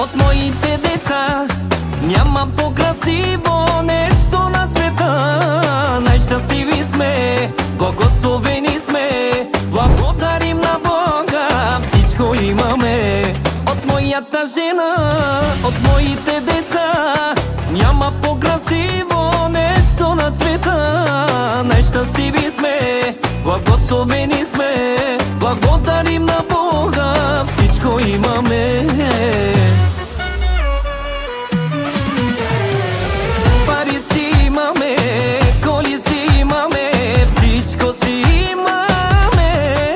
от моите деца. Няма по-красиво нещо на света. Най-щастливи сме, благословени сме, благодарим на Бога, всичко имаме. От моята жена, от моите деца, няма по-красиво нещо на света. Най-щастливи сме, благословени сме, благодарим на Бога, всичко имаме. Пари си имаме, коли си имаме, всичко си имаме.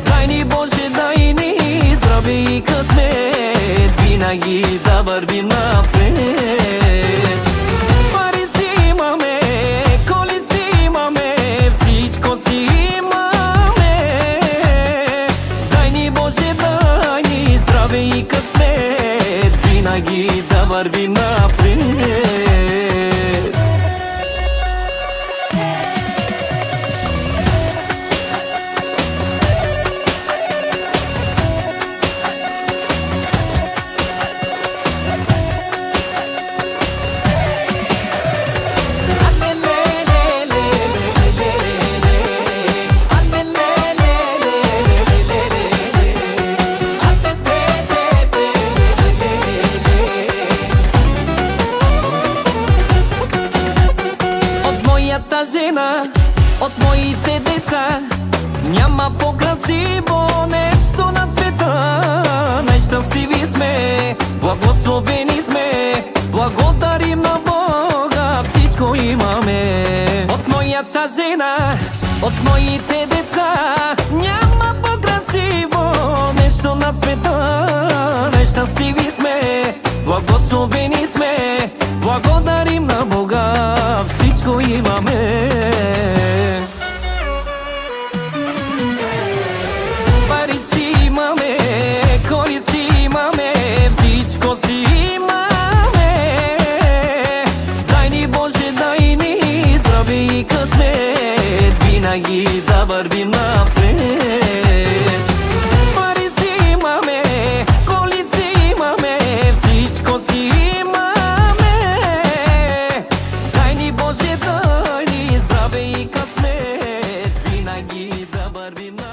Дай ни Боже, дай ни здраве и късмет, винаги да вървим напред. Пари си имаме, коли си имаме, всичко си имаме. Дай ни Боже, дай ни здраве и късмет, винаги да вървим напред. Моята жена, от моите деца, няма по-красиво нещо на света. Най-щастливи сме, благословени сме, благодарим на Бога, всичко имаме. От моята жена, от моите деца, няма по-красиво нещо на света. Най-щастливи сме, благословени сме, благодарим на Бога, всичко имаме. Пари си имаме, коли си имаме, всичко си имаме. Дай ни Боже, дай ни здраве и късмет, винаги да вървим напред. Пари си имаме, коли си имаме, всичко си имаме. Дай ни Боже, дай ни здраве и късмет, винаги да вървим напред.